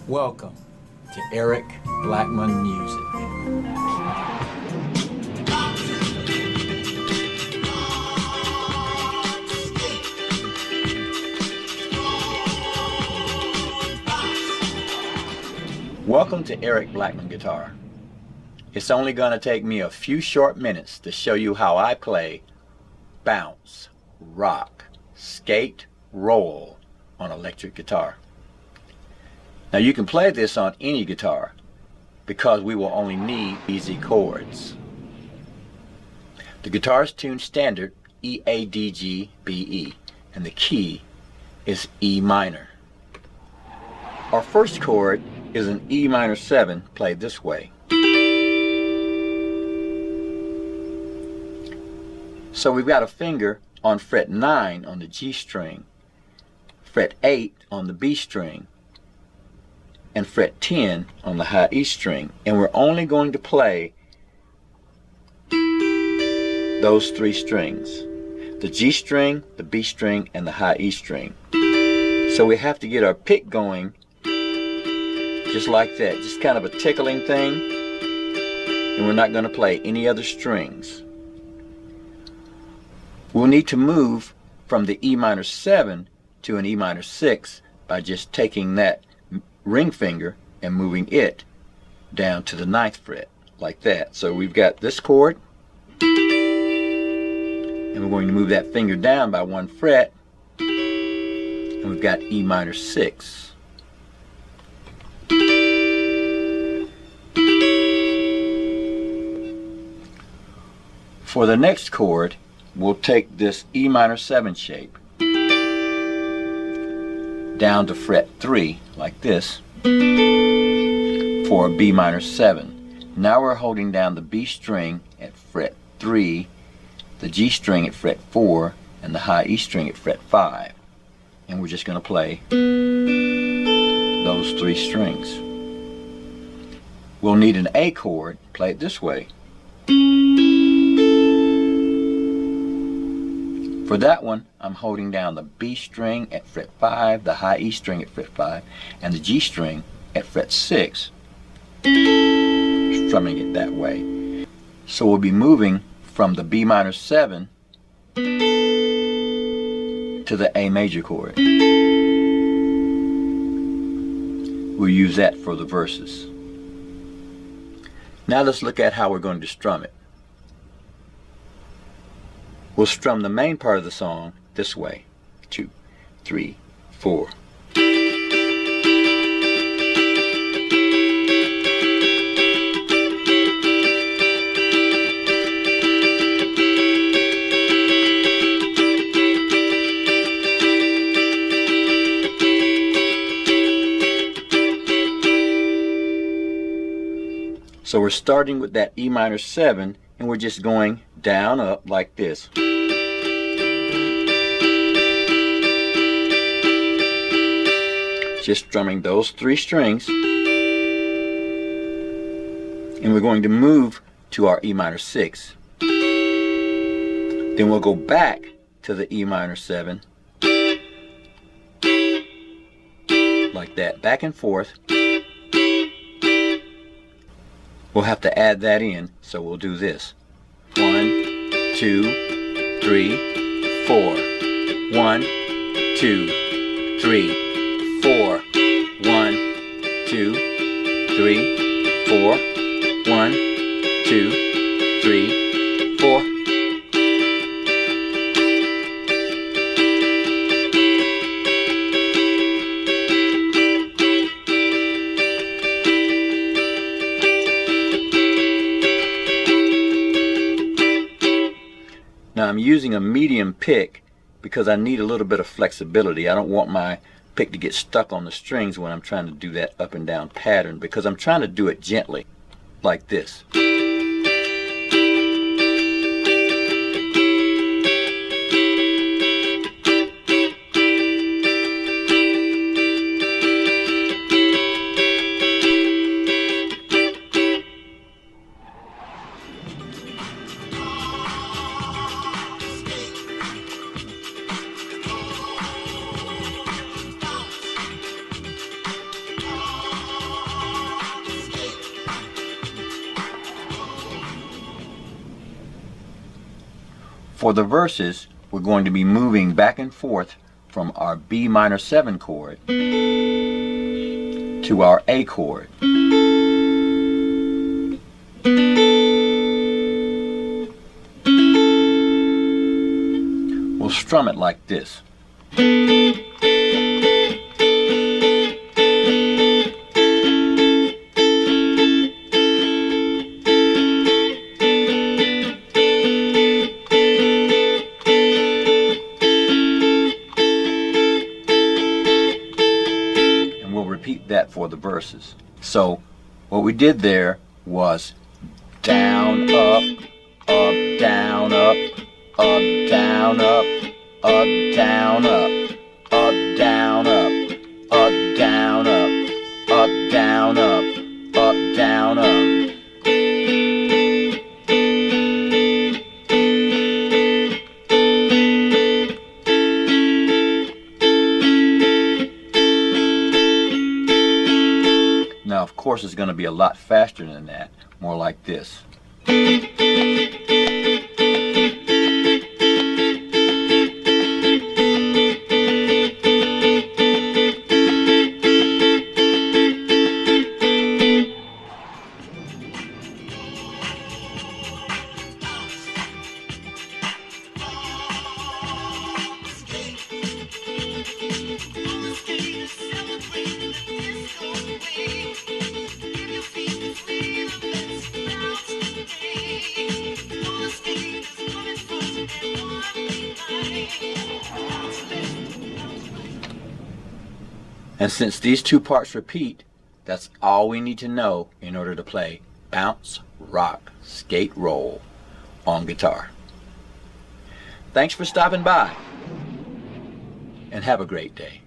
Welcome to Eric Blackmon Music. Welcome to Eric Blackmon Guitar. It's only going to take me a few short minutes to show you how I play bounce, rock, skate, roll on electric guitar. Now you can play this on any guitar because we will only need easy chords. The guitar is tuned standard E, A, D, G, B, E, and the key is E minor. Our first chord is an E minor 7 played this way. So we've got a finger on fret 9 on the G string, fret 8 on the B string, and fret 10 on the high E string, and we're only going to play those three strings, the G string, the B string, and the high E string. So we have to get our pick going just like that, just kind of a tickling thing, and we're not going to play any other strings. We'll need to move from the E minor 7 to an E minor 6 by just taking that ring finger and moving it down to the 9th fret like that. So we've got this chord, and we're going to move that finger down by 1 fret, and we've got E minor 6. For the next chord, we'll take this E minor 7 shape down to fret 3 like this for a B minor 7. Now we're holding down the B string at fret 3, the G string at fret 4, and the high E string at fret 5. And we're just going to play those three strings. We'll need an A chord, play it this way. For that one, I'm holding down the B string at fret 5, the high E string at fret 5, and the G string at fret 6, strumming it that way. So we'll be moving from the B minor 7 to the A major chord. We'll use that for the verses. Now let's look at how we're going to strum it. We'll strum the main part of the song this way. 2, 3, 4. So we're starting with that E minor 7, and we're just going down, up like this. Just strumming those three strings, and we're going to move to our E minor 6. Then we'll go back to the E minor 7 like that, back and forth. We'll have to add that in, so we'll do this. 1, 2, 3, 4. 1, 2, 3, 4. 1, 2, 3, 4. 1, 2, 3, 4. Now I'm using a medium pick because I need a little bit of flexibility. I don't want my pick to get stuck on the strings when I'm trying to do that up and down pattern, because I'm trying to do it gently like this. For the verses, we're going to be moving back and forth from our B minor 7 chord to our A chord. We'll strum it like this. Repeat that for the verses. So what we did there was down, up, up, down, up, up, down, up, up, down, up, up, down, up, up, down, up, up, down, up, up, down, up. Now, of course, it's going to be a lot faster than that, more like this. And since these two parts repeat, that's all we need to know in order to play bounce, rock, skate, roll on guitar. Thanks for stopping by, and have a great day.